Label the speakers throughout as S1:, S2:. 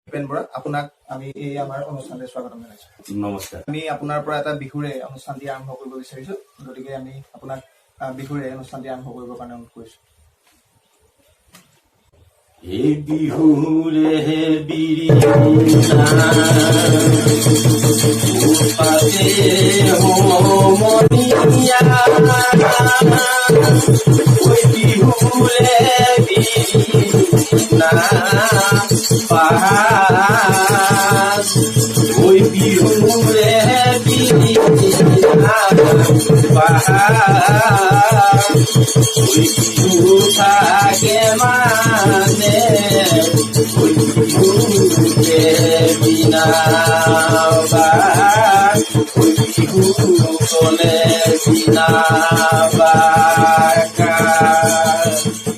S1: ভূপেন বৰা, আপোনাক আমি এই আমাৰ অনুষ্ঠানলৈ স্বাগতম জনাইছো।
S2: নমস্কাৰ।
S1: আমি আপোনাৰ পৰা এটা বিহুৰে অনুষ্ঠানটি আৰম্ভ কৰিব বিচাৰিছো, গতিকে আমি আপোনাক বিহুৰে অনুষ্ঠানটি আৰম্ভ কৰিবৰ কাৰণে অনুৰোধ কৰিছো।
S2: এই বিহুৰে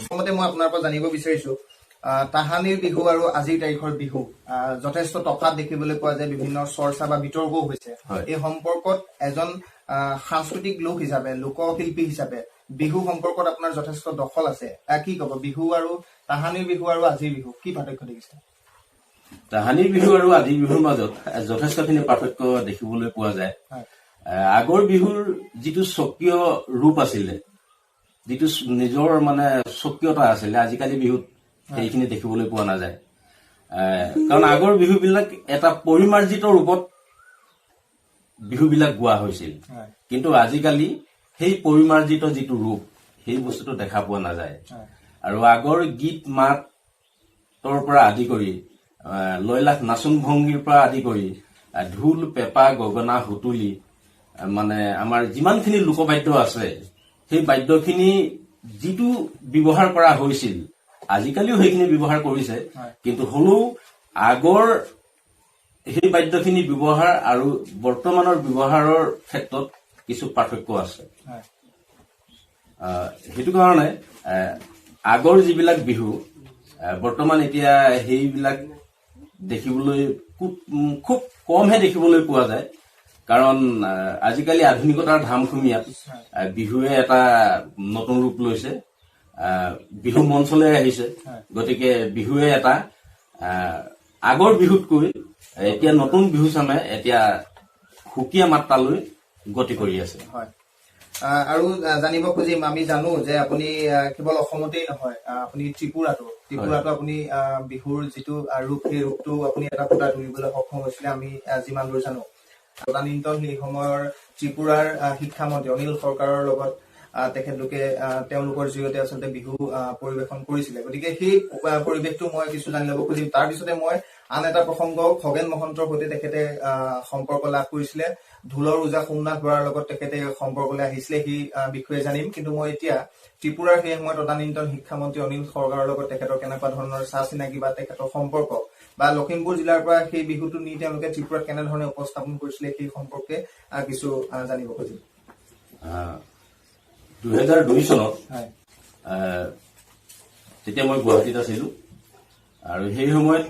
S1: প্ৰথমতে মই আপোনাৰ পৰা জানিব বিচাৰিছো, তাহানিৰ বিহু আৰু আজিৰ তাৰিখৰ বিহু যথেষ্ট তফাৎ দেখিবলৈ পোৱা যায়, বিভিন্ন চৰ্চা বা বিতৰ্কও হৈছে। এই সম্পৰ্কত এজন সাংস্কৃতিক লোক হিচাপে, লোকশিল্পী হিচাপে বিহু সম্পৰ্কত আপোনাৰ যথেষ্ট দখল আছে, কি কব? বিহু আৰু তাহানিৰ বিহু আৰু আজিৰ বিহু কি পাৰ্থক্য দেখিছে?
S2: তাহানিৰ বিহু আৰু আজিৰ বিহুৰ মাজত যথেষ্টখিনি পাৰ্থক্য দেখিবলৈ পোৱা যায়। আগৰ বিহুৰ যিটো স্বকীয় ৰূপ আছিলে, যিটো নিজৰ মানে স্বকীয়তা আছিলে, আজিকালি বিহুত সেইখিনি দেখিবলৈ পোৱা নাযায়। কাৰণ আগৰ বিহুবিলাক এটা পৰিমাৰ্জিত ৰূপত বিহুবিলাক গোৱা হৈছিল, কিন্তু আজিকালি সেই পৰিমাৰ্জিত যিটো ৰূপ, সেই বস্তুটো দেখা পোৱা নাযায়। আৰু আগৰ গীত মাতৰ পৰা আদি কৰি লয়লাস নাচোন ভংগীৰ পৰা আদি কৰি ঢোল, পেঁপা, গগনা, সুতুলি, মানে আমাৰ যিমানখিনি লোকবাদ্য আছে, সেই বাদ্যখিনি যিটো ব্যৱহাৰ কৰা হৈছিল, আজিকালিও সেইখিনি ব্যৱহাৰ কৰিছে, কিন্তু হলেও আগৰ সেই বাদ্যখিনি ব্যৱহাৰ আৰু বৰ্তমানৰ ব্যৱহাৰৰ ক্ষেত্ৰত কিছু পাৰ্থক্য আছে। সেইটো কাৰণে আগৰ যিবিলাক বিহু বৰ্তমান এতিয়া সেইবিলাক দেখিবলৈ খুব কমহে দেখিবলৈ পোৱা যায়। কাৰণ আজিকালি আধুনিকতাৰ ধামখুমীয়াত বিহুৱে এটা নতুন ৰূপ লৈছে, বিহু মঞ্চলৈ আহিছে। গতিকে বিহুৱে এটা আগৰ বিহুতকৈ এতিয়া নতুন বিহু চামে এতিয়া সুকীয়া মাত্ৰালৈ গতি কৰি আছে।
S1: আৰু জানিব খুজিম, আমি জানো যে আপুনি কেৱল অসমতেই নহয়, আপুনি ত্ৰিপুৰাতো আপুনি বিহুৰ যিটো ৰূপ, সেই ৰূপটো আপুনি এটা ফুটা তুলিবলৈ সক্ষম হৈছিলে, আমি যিমান দূৰ জানো। তদানীন্তন সেই সময়ৰ ত্ৰিপুৰাৰ শিক্ষামন্ত্ৰী অনিল সৰকাৰৰ লগত তেখেতলোকে তেওঁলোকৰ জৰিয়তে আচলতে বিহু পৰিৱেশন কৰিছিলে। গতিকে সেই পৰিৱেশটো মই কিছু জানি ল'ব খুজিম। তাৰ পিছতে মই আন এটা প্ৰসংগ, খগেন মহন্তৰ সৈতে তেখেতে সম্পৰ্ক লাভ কৰিছিলে, ঢোলৰ ওজা সোমনাথ বৰাৰ লগত তেখেতে সম্পৰ্কলৈ আহিছিলে, সেই বিষয়ে জানিম। কিন্তু মই এতিয়া ত্ৰিপুৰাৰ সেই সময়ত তদানীন্তন শিক্ষামন্ত্ৰী অনিল সৰকাৰৰ লগত তেখেতৰ কেনেকুৱা ধৰণৰ চা চিনাকি বা তেখেতৰ সম্পৰ্ক, বা লখিমপুৰ জিলাৰ পৰা সেই বিহুটো নি তেওঁলোকে ত্ৰিপুৰাত কেনেধৰণে উপস্থাপন কৰিছিলে, সেই সম্পৰ্কে কিছু জানিব খুজিম।
S2: 2002 চনত তেতিয়া মই গুৱাহাটীত আছিলো, আৰু সেই সময়ত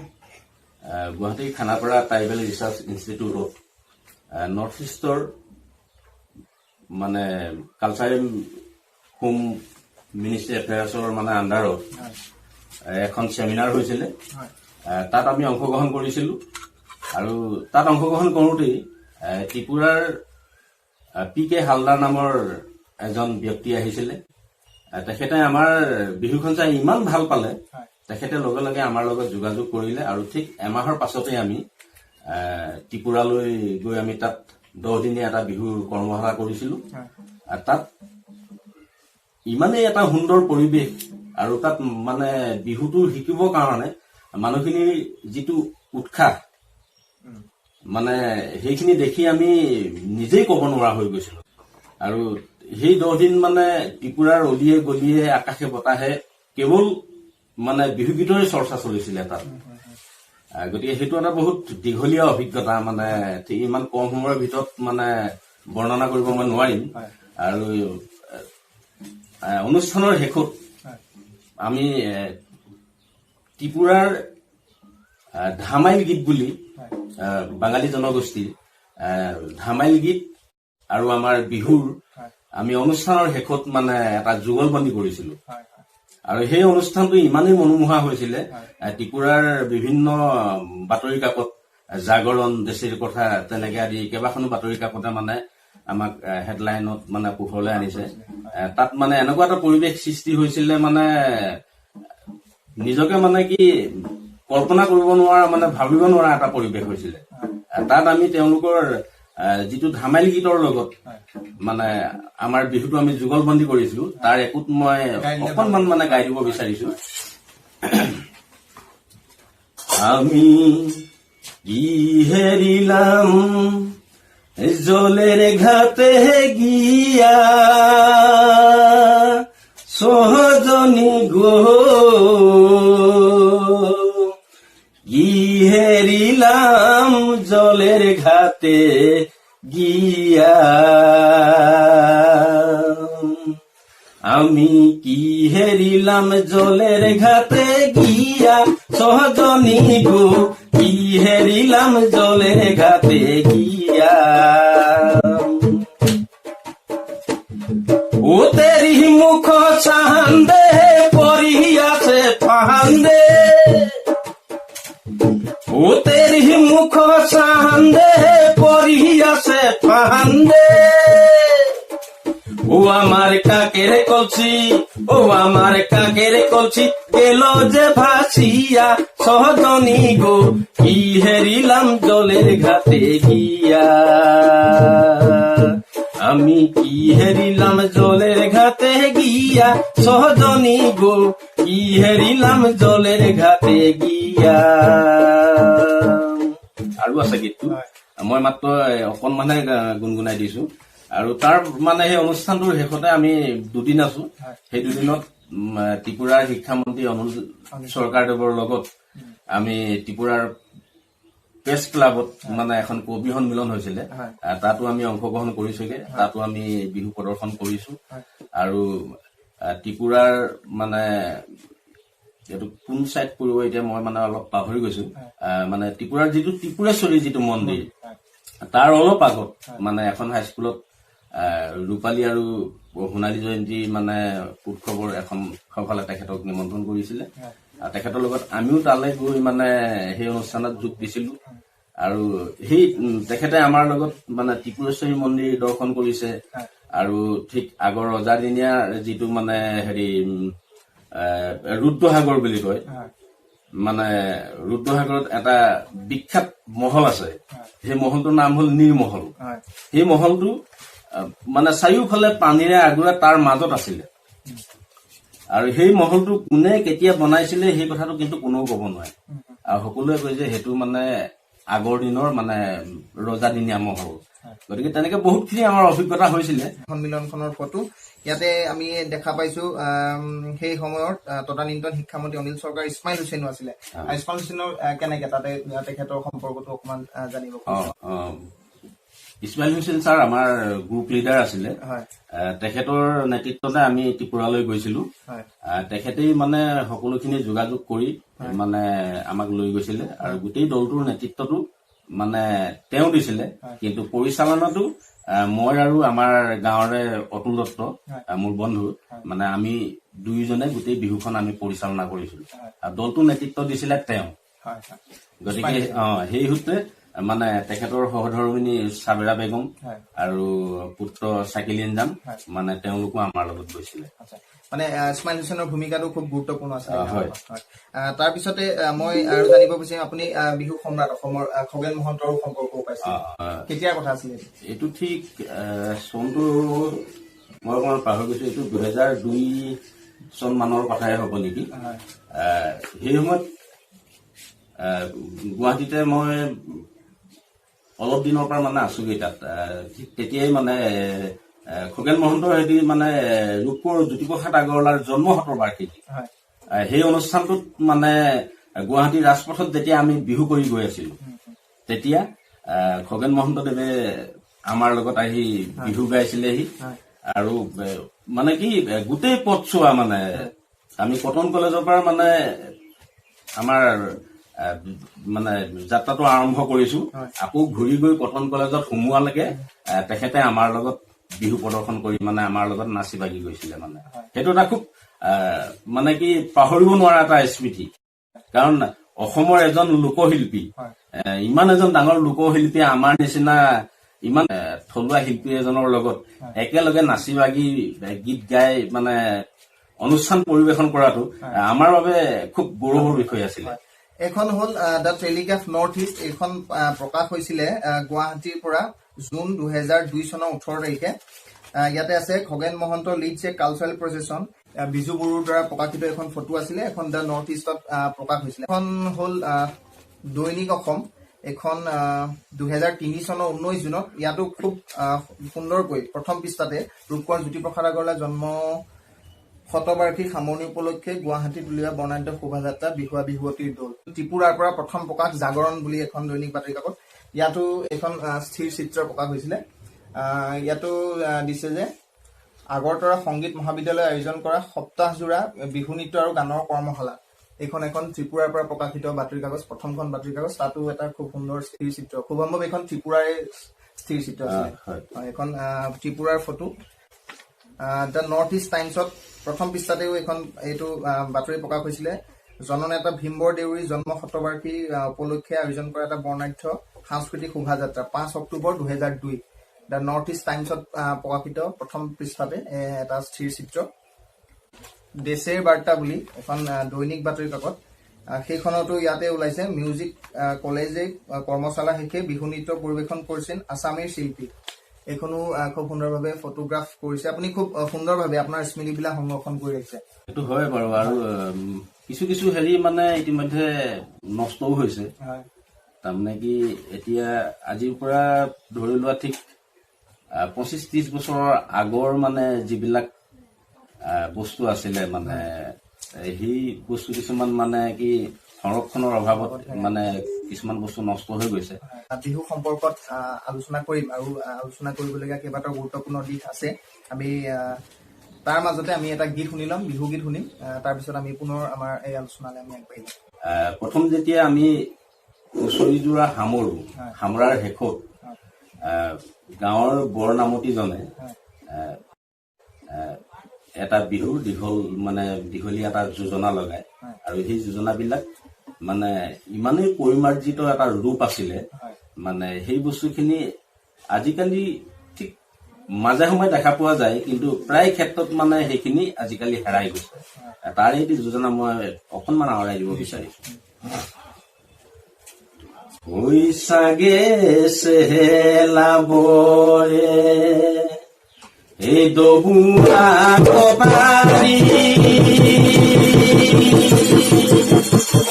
S2: গুৱাহাটী খানাপাৰা ট্ৰাইবেল ৰিচাৰ্চ ইনষ্টিটিউটত নৰ্থ ইষ্টৰ মানে কালচাৰেল হোম মিনিষ্ট্ৰী এফেয়াৰ্ছৰ মানে আণ্ডাৰত এখন ছেমিনাৰ হৈছিলে। তাত আমি অংশগ্ৰহণ কৰিছিলো, আৰু তাত অংশগ্ৰহণ কৰোঁতেই ত্ৰিপুৰাৰ PK হালদাৰ নামৰ এজন ব্যক্তি আহিছিলে। তেখেতে আমাৰ বিহুখন চাই ইমান ভাল পালে, তেখেতে লগে লগে আমাৰ লগত যোগাযোগ কৰিলে, আৰু ঠিক এমাহৰ পাছতে আমি ত্ৰিপুৰালৈ গৈ আমি তাত 10 দিনীয়া এটা বিহুৰ কৰ্মশালা কৰিছিলো। তাত ইমানেই এটা সুন্দৰ পৰিৱেশ, আৰু তাত মানে বিহুটো শিকিবৰ কাৰণে মানুহখিনিৰ যিটো উৎসাহ, মানে সেইখিনি দেখি আমি নিজেই ক'ব নোৱাৰা হৈ গৈছিলো। আৰু সেই 10 দিন মানে ত্ৰিপুৰাৰ অলিয়ে গলিয়ে আকাশে বতাহে কেৱল মানে বিহুগীতৰে চৰ্চা চলিছিলে তাত। গতিকে সেইটো এটা বহুত দীঘলীয়া অভিজ্ঞতা, মানে ইমান কম সময়ৰ ভিতৰত মানে বৰ্ণনা কৰিব মই নোৱাৰিম। আৰু অনুষ্ঠানৰ শেষত আমি ত্ৰিপুৰাৰ ধামাইল গীত বুলি বাঙালী জনগোষ্ঠীৰ ধামাইল গীত আৰু আমাৰ বিহুৰ আমি অনুষ্ঠানৰ শেষত মানে এটা যুগলবন্দী কৰিছিলো। আৰু সেই অনুষ্ঠানটো ইমানেই মনোমোহা হৈছিলে ত্ৰিপুৰাৰ বিভিন্ন বাতৰি কাকত জাগৰণ দেশীৰ কথা তেনেকে আদি কেইবাখনো বাতৰি কাকতে মানে আমাক হেডলাইনত মানে পোহৰলৈ আনিছে তাত মানে এনেকুৱা এটা পৰিৱেশ সৃষ্টি হৈছিলে মানে নিজকে মানে কি কল্পনা কৰিব নোৱাৰা মানে ভাবিব নোৱাৰা এটা পৰিৱেশ হৈছিলে তাত আমি তেওঁলোকৰ যিটো ধামাইল গীতৰ লগত মানে আমাৰ বিহুটো আমি যুগলবন্দী কৰিছিলো তাৰ একোত মই অকণমান মানে গাই দিব বিচাৰিছো আমি কি হেৰিলাম জলের ঘাটে গিয়া সহজনী গো কি হেরিলাম জলের ঘাটে গিয়া আমি কি হেরিলাম জলের ঘাটে গিয়া সহজনী গো কি হেরিলাম জলের ঘাটে গিয়া ও তেরি মুখ চান্দে পরিয়াছে ফান্দে ও তেরি মুখ চান্দে পরিয়াছে ফান্দে ও আমার কাকের কলছি ও আমার কাকের কলছি গেল যে ভাসিয়া সহজনী গো কি হেরিলাম জলের ঘাটে গিয়া আমি কি হেরিলাম জলের ঘাটে গিয়া সহজনী গো কি হেরিলাম জলের ঘাটে গিয়া আৰু আছে গীতটো মই মাত্ৰ অকণমানে গুণগুণাই দিছো আৰু তাৰ মানে সেই অনুষ্ঠানটোৰ শেষতে আমি দুদিন আছো সেই দুদিনত ত্ৰিপুৰাৰ শিক্ষামন্ত্ৰী অনুল চৰকাৰদেৱৰ লগত আমি ত্ৰিপুৰাৰ প্ৰেছ ক্লাবত মানে এখন কবি সন্মিলন হৈছিলে তাতো আমি অংশগ্ৰহণ কৰিছোগে তাতো আমি বিহু প্ৰদৰ্শন কৰিছো আৰু ত্ৰিপুৰাৰ মানে এইটো কোন চাইড পৰিব এতিয়া মই মানে অলপ পাহৰি গৈছো মানে ত্ৰিপুৰাৰ যিটো ত্ৰিপুৰেশ্বৰী যিটো মন্দিৰ তাৰ অলপ আগত মানে এখন হাইস্কুলত ৰূপালী আৰু সোণালী জয়ন্তী মানে উৎসৱৰ এখন সভালে তেখেতক নিমন্ত্ৰণ কৰিছিলে তেখেতৰ লগত আমিও তালৈ গৈ মানে সেই অনুষ্ঠানত যোগ দিছিলো আৰু সেই তেখেতে আমাৰ লগত মানে ত্ৰিপুৰেশ্বৰী মন্দিৰ দৰ্শন কৰিছে আৰু ঠিক আগৰ ৰজাদিনীয়া যিটো মানে হেৰি ৰুদ্ৰসাগৰ বুলি কয় মানে ৰুদ্ৰসাগৰত এটা বিখ্যাত মহল আছে সেই মহলটোৰ নাম হল নীৰমহল সেই মহলটো মানে চাৰিওফালে পানীৰে আগুৰা তাৰ মাজত আছিলে আৰু সেই মহলটো কোনে কেতিয়া বনাইছিলে সেই কথাটো কিন্তু কোনেও ক'ব নোৱাৰে আৰু সকলোৱে কয় যে সেইটো মানে আগৰ দিনৰ মানে ৰজাদিনীয়া মহল গতিকে তেনেকে বহুতখিনি আমাৰ অভিজ্ঞতা হৈছিলে
S1: সন্মিলনখনৰ ফটো ইয়াতে আমি দেখা পাইছো সেই সময়ত তদানীন্তন শিক্ষামন্ত্ৰী অনিল চৰকাৰ ইছমাইল হুছেইনো আছিলে ইছমাইল হুছেইনৰ কেনেকে তাতে তেখেতৰ সম্পৰ্কটো অকমান জানিব
S2: ইছমাইল হুছেইন ছাৰ আমাৰ গ্ৰুপ লিডাৰ আছিলে তেখেতৰ নেতৃত্বতে আমি ত্ৰিপুৰালৈ গৈছিলো তেখেতেই মানে সকলোখিনি যোগাযোগ কৰি মানে আমাক লৈ গৈছিলে আৰু গোটেই দলটোৰ নেতৃত্বটো মানে তেওঁ দিছিলে কিন্তু পৰিচালনাটো মই আৰু আমাৰ গাঁৱৰে অতুল দত্ত মোৰ বন্ধু মানে আমি দুয়োজনে গোটেই বিহুখন আমি পৰিচালনা কৰিছিলো আৰু দলটোৰ নেতৃত্ব দিছিলে তেওঁ গতিকে সেই সূত্ৰে মানে তেখেতৰ সহধৰ্মিনী চাবেৰা বেগম আৰু পুত্ৰ চাকিলিন যান মানে তেওঁলোকো আমাৰ লগত গৈছিলে
S1: মানে ইছমাইল হুছেইনৰ ভূমিকাটো খুব গুৰুত্বপূৰ্ণ আছে তাৰপিছতে মই আৰু জানিব বিচাৰিম আপুনি বিহু সম্ৰাট অসমৰ খগেন মহন্তৰো সম্পৰ্ক পাইছে কেতিয়াৰ কথা আছিলে
S2: এইটো ঠিক চনটো মই অকণমান পাহৰি গৈছো এইটো 2002 চন মানৰ কথাই হ'ব নেকি সেই সময়ত গুৱাহাটীতে মই অলপ দিনৰ পৰা মানে আছোগৈ তাত তেতিয়াই মানে খগেন মহন্তৰ হেৰি মানে ৰূপপুৰ জ্যোতিপ্ৰসাদ আগৰৱালাৰ জন্ম শতবাৰ্ষিকী সেই অনুষ্ঠানটোত মানে গুৱাহাটী ৰাজপথত যেতিয়া আমি বিহু কৰি গৈ আছিলো তেতিয়া খগেন মহন্তদেৱে আমাৰ লগত আহি বিহু গাইছিলেহি আৰু মানে কি গোটেই পথছোৱা মানে আমি কটন কলেজৰ পৰা মানে আমাৰ মানে যাত্ৰাটো আৰম্ভ কৰিছো আকৌ ঘূৰি গৈ কটন কলেজত সোমোৱালৈকে তেখেতে আমাৰ লগত বিহু প্ৰদৰ্শন কৰি মানে আমাৰ লগত নাচি বাগি গৈছিলে মানে সেইটো এটা খুব মানে কি পাহৰিব নোৱাৰা এটা স্মৃতি কাৰণ অসমৰ এজন লোকশিল্পী ইমান এজন ডাঙৰ লোকশিল্পী আমাৰ নিচিনা ইমান থলুৱা শিল্পী এজনৰ লগত একেলগে নাচি বাগি গীত গাই মানে অনুষ্ঠান পৰিবেশন কৰাটো আমাৰ বাবে খুব গৌৰৱৰ বিষয় আছিলে
S1: এখন হল দ্য টেলিগ্ৰাফ নৰ্থ ইষ্ট এইখন প্ৰকাশ হৈছিলে গুৱাহাটীৰ পৰা জুন 2002 চনৰ 18 তাৰিখে ইয়াতে আছে খগেন মহন্ত লিডছ এ কালচাৰেল প্ৰচেছন বিজু বড়োৰ দ্বাৰা প্ৰকাশিত এখন ফটো আছিলে এখন দ্য নৰ্থ ইষ্টত প্ৰকাশ হৈছিলে এখন হল দৈনিক অসম এখন 2003 চনৰ 19 জুনত ইয়াতো খুব সুন্দৰকৈ প্ৰথম পৃষ্ঠাতে ৰূপকোঁৱৰ জ্যোতিপ্ৰসাদ আগৰৱালাৰ জন্ম শতবাৰ্ষিক সামৰণি উপলক্ষে গুৱাহাটীত উলিওৱা বৰ্ণাঢ্য শোভাযাত্ৰা বিহুৱা বিহুৱতীৰ দল ত্ৰিপুৰাৰ পৰা প্ৰথম প্ৰকাশ জাগৰণ বুলি এখন দৈনিক বাতৰি কাকত ইয়াতো এখন স্থিৰ চিত্ৰ প্ৰকাশ হৈছিলে ইয়াতো দিছে যে আগৰতৰা সংগীত মহাবিদ্যালয়ে আয়োজন কৰা সপ্তাহজোৰা বিহু নৃত্য আৰু গানৰ কৰ্মশালা এইখন এখন ত্ৰিপুৰাৰ পৰা প্ৰকাশিত বাতৰি কাগজ প্ৰথমখন বাতৰি কাগজ তাতো এটা খুব সুন্দৰ স্থিৰ চিত্ৰ খুব সম্ভৱ এইখন ত্ৰিপুৰাৰে স্থিৰ চিত্ৰ আছিলে এখন ত্ৰিপুৰাৰ ফটো দ্য নৰ্থ ইষ্ট টাইমছত প্ৰথম পৃষ্ঠাতেও এখন এইটো বাতৰি প্ৰকাশ হৈছিলে জননেতা ভীমবৰ দেউৰীৰ জন্ম শতবাৰ্ষিকী উপলক্ষে আয়োজন কৰা এটা বৰ্ণাঢ্য সাংস্কৃতিক শোভাযাত্ৰা 5 অক্টোবৰ 2002 দ্য নৰ্থ ইষ্ট টাইমছত প্ৰকাশিত প্ৰথম পৃষ্ঠাতে এটা স্থিৰ চিত্ৰ দেশেৰ বাৰ্তা বুলি এখন দৈনিক বাতৰি কাকত সেইখনতো ইয়াতে ওলাইছে মিউজিক কলেজে কৰ্মশালা শেষে বিহু নৃত্য পৰিৱেশন কৰিছিল আছামীৰ শিল্পী এইখনো খুব সুন্দৰভাৱে ফটোগ্ৰাফ কৰিছে আপুনি খুব সুন্দৰভাৱে আপোনাৰ স্মৃতিবিলাক সংৰক্ষণ কৰি ৰাখিছে
S2: এইটো হয় বাৰু আৰু কিছু কিছু হেৰি মানে ইতিমধ্যে নষ্টও হৈছে তাৰমানে কি এতিয়া আজিৰ পৰা ধৰি লোৱা ঠিক 25-30 বছৰৰ আগৰ মানে যিবিলাক বস্তু আছিলে মানে সেই বস্তু কিছুমান মানে কি সংৰক্ষণৰ অভাৱত মানে কিছুমান বস্তু নষ্ট হৈ গৈছে
S1: বিহু সম্পৰ্কত আলোচনা কৰিম আৰু আলোচনা কৰিবলগীয়া কেইবাটাও গুৰুত্বপূৰ্ণ দিশ আছে আমি তাৰ মাজতে আমি এটা গীত শুনি ল'ম বিহু গীত শুনিম তাৰপিছত আমি পুনৰ আমাৰ এই আলোচনালৈ আমি আগবাঢ়িম
S2: প্ৰথম যেতিয়া আমি হুঁচৰিযোৰা সামৰাৰ শেষত গাঁৱৰ বৰনামতিজনে এটা বিহুৰ দীঘলীয়া এটা যোজনা লগায় আৰু সেই যোজনাবিলাক মানে ইমানেই পৰিমাৰ্জিত এটা ৰূপ আছিলে মানে সেই বস্তুখিনি আজিকালি ঠিক মাজে সময়ে দেখা পোৱা যায় কিন্তু প্ৰায় ক্ষেত্ৰত মানে সেইখিনি আজিকালি হেৰাই গৈছে তাৰে এটি যোজনা মই অকণমান আঁতৰাই দিব বিচাৰিছো চাগে চেহেলাবৰে এই দবুৰা কবাৰী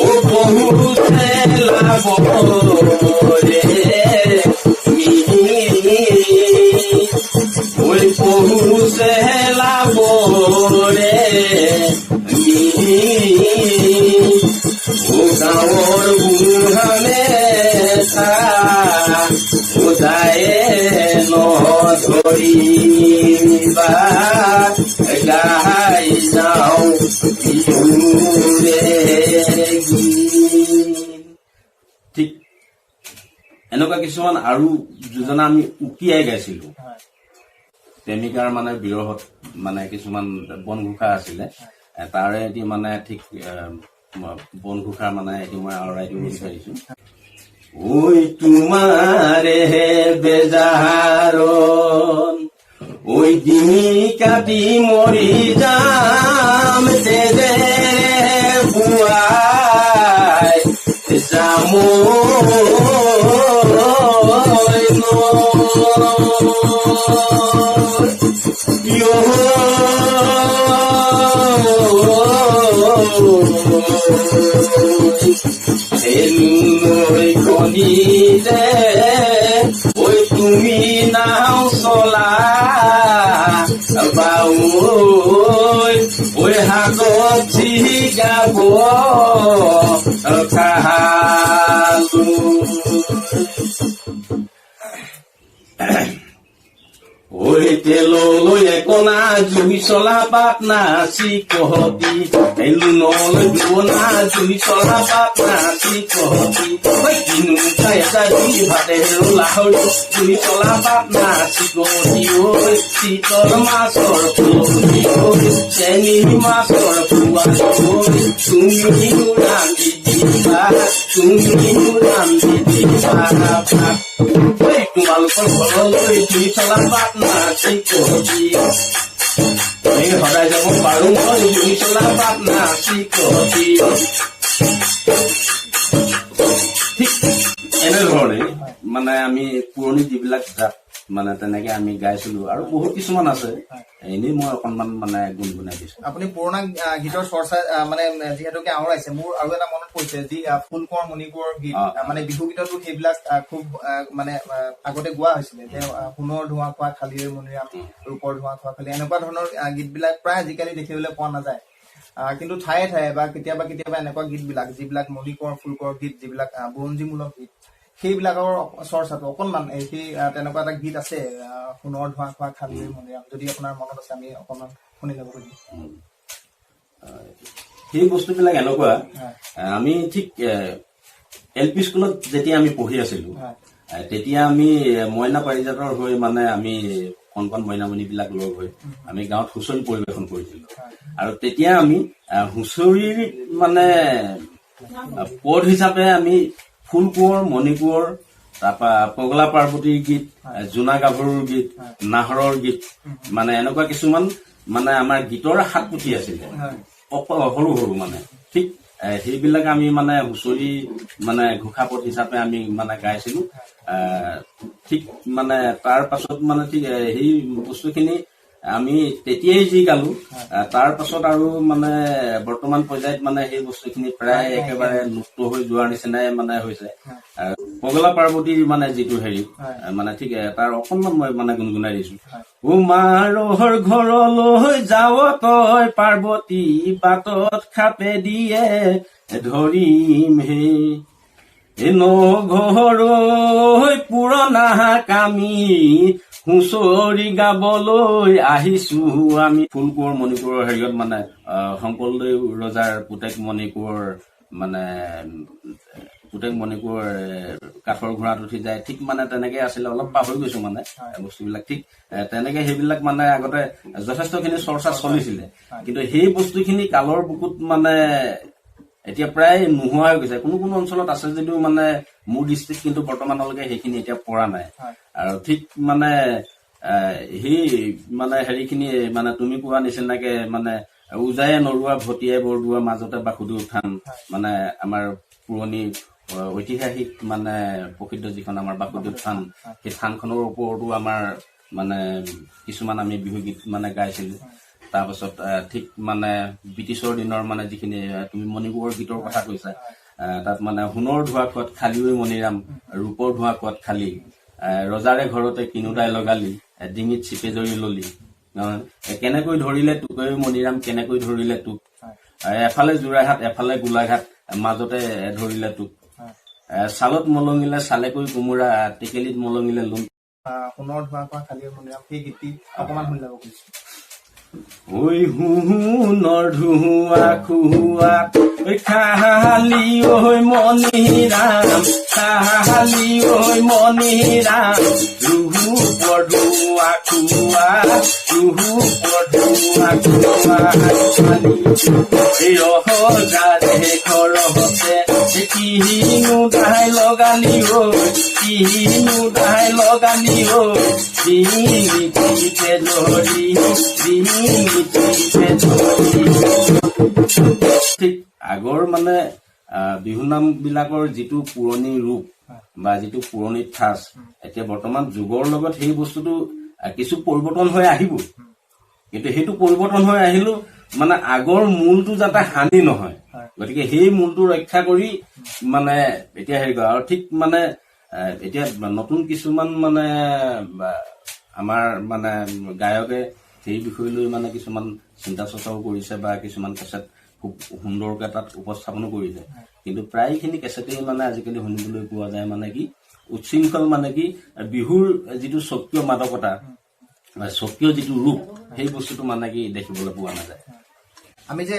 S2: ও বহু চেলাবৰে ওই বহু চেলাবৰে ও গাঁৱৰ বুঢ়ানে উদায়ে নধৰিবা গাই যাওঁ ঠিক এনেকুৱা কিছুমান আৰু যোজনা আমি উকিয়াই গাইছিলো প্ৰেমিকাৰ মানে বিৰহত মানে কিছুমান বনঘোষা আছিলে তাৰে এটি মানে ঠিক বনঘোষা মানে এটি মই আঁতৰাই দিব বিচাৰিছো ওই তোমারে বেজারন ওই ডিঙি কাটি মরি যাম তেরে বুয়াই যাম কণিতে ওই তুমি নাও চলা বাউ ওই হাতত গাব খালো ওই তেললৈ একনা জুই চলা পাত নাচি কহতি লুণলৈ দুবনা জুই চলা পাত নাচি কহতি কিনো খাই চাৰি ভাতে লাহৰি জুই চলা পাত নাচি কহতি ঐ শীতল মাছৰ ফুলনি ঐ চেনী মাছৰ ফুৱানি ঐ তুমি ৰান্ধি দিবা তুমি ৰান্ধি দিবা ভাত তোমালোকৰ ঘৰলৈ জুই চলা পাত নাচি কহতি সদায় যাব পাৰো মই জুই চলা পাত নাচি কহতি ঠিক এনেধৰণে মানে আমি পুৰণি যিবিলাক জাত মানে তেনেকে আমি গাইছিলো আৰু বহুত কিছুমান আছে এনেই মই অকনমান মানে গুণগুণাই দিছো
S1: আপুনি পুৰণা গীতৰ চৰ্চা মানে যিহেতুকে আওৰাইছে মোৰ আৰু এটা মনত পৰিছে যি ফুল কোঁৱৰ মণিপুৰৰ গীত মানে বিহু গীততো সেইবিলাক খুব মানে আগতে গোৱা হৈছিলে যে সোণৰ ধোঁৱা খোৱা খালীৰ মণিৰাম ৰূপৰ ধোঁৱা খোৱা খালী এনেকুৱা ধৰণৰ গীতবিলাক প্ৰায় আজিকালি দেখিবলৈ পোৱা নাযায় কিন্তু ঠায়ে ঠায়ে বা কেতিয়াবা কেতিয়াবা এনেকুৱা গীতবিলাক যিবিলাক মণি কোঁৱৰ ফুল কোঁৱৰ গীত যিবিলাক বুৰঞ্জীমূলক গীত সেইবিলাকৰ চৰ্চাটো অকণমান সেই তেনেকুৱা এটা গীত আছে সোণৰ ধোঁৱা খোৱা খালীৰ মণিৰাম যদি আপোনাৰ মনত আছে আমি অকণমান শুনি ল'ব খুজিম
S2: সেই বস্তুবিলাক এনেকুৱা আমি ঠিক LP স্কুলত যেতিয়া আমি পঢ়ি আছিলো তেতিয়া আমি মইনা পাৰিজাতৰ হৈ মানে আমি কণ কণ মইনামণিবিলাক লগ হৈ আমি গাঁৱত হুঁচৰি পৰিৱেশন কৰিছিলো আৰু তেতিয়া আমি হুঁচৰিৰ মানে পদ হিচাপে আমি ফুল কোঁৱৰ মণি কোঁৱৰ তাৰপৰা পগলা পাৰ্বতীৰ গীত জোনা গাভৰুৰ গীত নাহৰৰ গীত মানে এনেকুৱা কিছুমান মানে আমাৰ গীতৰ হাত পুথি আছিলে সৰু সৰু মানে ঠিক সেইবিলাক আমি মানে হুঁচৰি মানে ঘোষাপদ হিচাপে আমি মানে গাইছিলো ঠিক মানে তাৰ পাছত মানে ঠিক সেই বস্তুখিনি আমি তেতিয়াই যি গালো তাৰ পাছত আৰু মানে বৰ্তমান পৰ্যায়ত মানে সেই বস্তুখিনি প্ৰায় একেবাৰে লুপ্ত হৈ যোৱাৰ নিচিনাই মানে হৈছে পগলা পাৰ্বতীৰ মানে যিটো হেৰি মানে ঠিক তাৰ অকণমান মই মানে গুণগুণাই দিছো উমাৰৰ ঘৰলৈ যাৱ তই পাৰ্বতী বাটত খাপে দিয়ে ধৰিম হে নঘৰৈ পুৰণা কামি হুঁচৰি গাবলৈ আহিছো আমি ফুল কোঁৱৰ মণি কোঁৱৰৰ হেৰিয়ত মানে শংকৰদেৱ ৰজাৰ পুতেক মণি কোঁৱৰ মানে পুতেক মণি কোঁৱৰ কাঠৰ ঘোঁৰাত উঠি যায় ঠিক মানে তেনেকে আছিলে অলপ পাহৰি গৈছো মানে বস্তুবিলাক ঠিক তেনেকে সেইবিলাক মানে আগতে যথেষ্টখিনি চৰ্চা চলিছিলে কিন্তু সেই বস্তুখিনি কালৰ বুকুত মানে এতিয়া প্ৰায় নোহোৱা হৈ গৈছে কোনো কোনো অঞ্চলত আছে যদিও মানে মোৰ দৃষ্টিত কিন্তু বৰ্তমানলৈকে সেইখিনি এতিয়া পৰা নাই আৰু ঠিক মানে সেই মানে হেৰিখিনি মানে তুমি কোৱা নিচিনাকে মানে উজায়ে নৰুৱা ভটিয়াই বৰদোৱা মাজতে বাসুদেৱ উঠান মানে আমাৰ পুৰণি ঐতিহাসিক মানে প্ৰসিদ্ধ যিখন আমাৰ বাসুদেৱ থান সেই থানখনৰ ওপৰতো আমাৰ মানে কিছুমান আমি বিহু গীত মানে গাইছিলো তাৰপাছত ঠিক মানে ব্ৰিটিছৰ দিনৰ মানে যিখিনি তুমি মণি কোঁৱৰ গীতৰ কথা কৈছা তাত মানে সোণৰ ধোঁৱা খোৱাত খালী ঐ মণিৰাম ৰূপৰ ধোঁৱা খোৱাত খালী ৰজাৰে ঘৰতে কিনোতাই লগালি ডিঙিত চিপে জৰি ললি কেনেকৈ ধৰিলে তোকৈ মণিৰাম কেনেকৈ ধৰিলে তোক এফালে যোৰাহাট এফালে গোলাঘাট মাজতে ধৰিলে তোক ছালত মলঙিলে চালেকৈ কোমোৰা টেকেলিত মলঙিলে লোন
S1: সোণৰ ধোঁৱা খোৱা খালীৰ মণিৰাম সেই গীতটি অকণমান শুনি ল'ব খুজিছো
S2: ঐ সোণৰ ধোঁৱা খোৱা খালি ঐ মণিৰাম খালি ঐ মণিৰাম ৰূপৰ ধোঁৱা খোৱা ৰূপৰ ধোঁৱা খোৱা ৰজাৰে ঘৰতে কিনো দাই লগালি ঐ কিনো দাই লগালি ঐ ডিঙিতে ধৰি ঠিক আগৰ মানে বিহুনাম বিলাকৰ যিটো পুৰণি ৰূপ বা যিটো পুৰণি ঠাঁচ এতিয়া বৰ্তমান যুগৰ লগত সেই বস্তুটো কিছু পৰিৱৰ্তন হৈ আহিব কিন্তু সেইটো পৰিৱৰ্তন হৈ আহিলেও মানে আগৰ মূলটো যাতে হানি নহয় গতিকে সেই মূলটো ৰক্ষা কৰি মানে এতিয়া হেৰি কৰা আৰু ঠিক মানে এতিয়া নতুন কিছুমান মানে আমাৰ মানে গায়কে সেই বিষয় লৈ মানে কিছুমান চিন্তা চৰ্চাও কৰিছে বা কিছুমান কেছেট খুব সুন্দৰকে তাত উপস্থাপনো কৰিছে কিন্তু প্ৰায়খিনি কেছেটেই মানে আজিকালি শুনিবলৈ পোৱা যায় মানে কি উচ্ছৃংখল মানে কি বিহুৰ যিটো স্বকীয় মাদকতা স্বকীয় যিটো ৰূপ সেই বস্তুটো মানে কি দেখিবলৈ পোৱা নাযায়।
S1: আমি যে